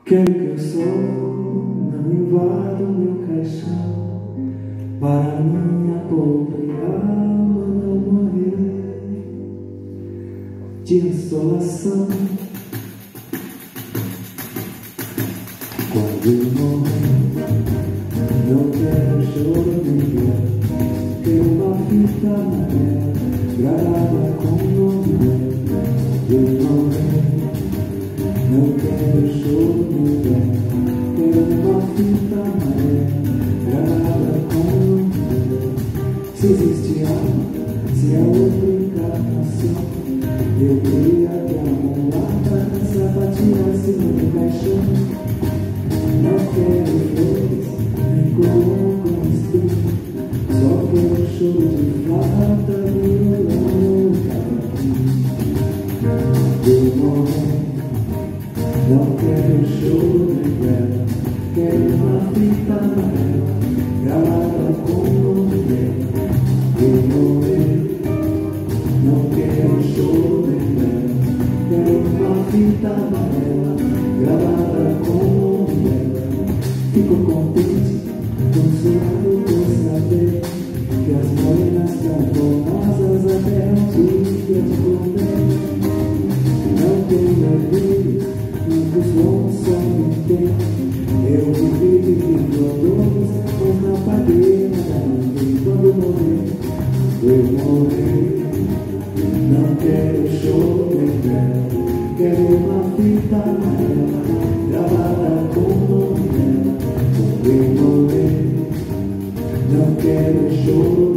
Quero que o sol não invada o meu caixão, para a minha pobre alma não morrer de insolação. Quando eu morrer, não quero choro ninguém, quero uma fita amarela gravada com o nome meu. Quando eu morrer, não quero choro ninguém, quero uma fita amarela gravada com o nome meu. Se existe alma, se é outra encarnação, eu queria que a mulata sapateasse no meu caixão. Não quero flores, nem coroa com espinho, só quero choro de flauta, violão, cavaquinho. Eu morrer, não quero choro nem vela, quero uma fita amarela gravada com o nome dela. Eu morrer, não quero choro nem vela, quero uma fita amarela gravada com o nome dela. Fico contente, consolado por saber que as morenas cantam asas até um dia de comer. Não tenho ouvidos, muitos bons só me tem. Eu vivi vivendo a dores, mas não paguei nada a ninguém. Quando eu morrer, não quero choro nem vela, quero uma fita amarela gravada com o nome dela. Quando eu morrer, não quero choro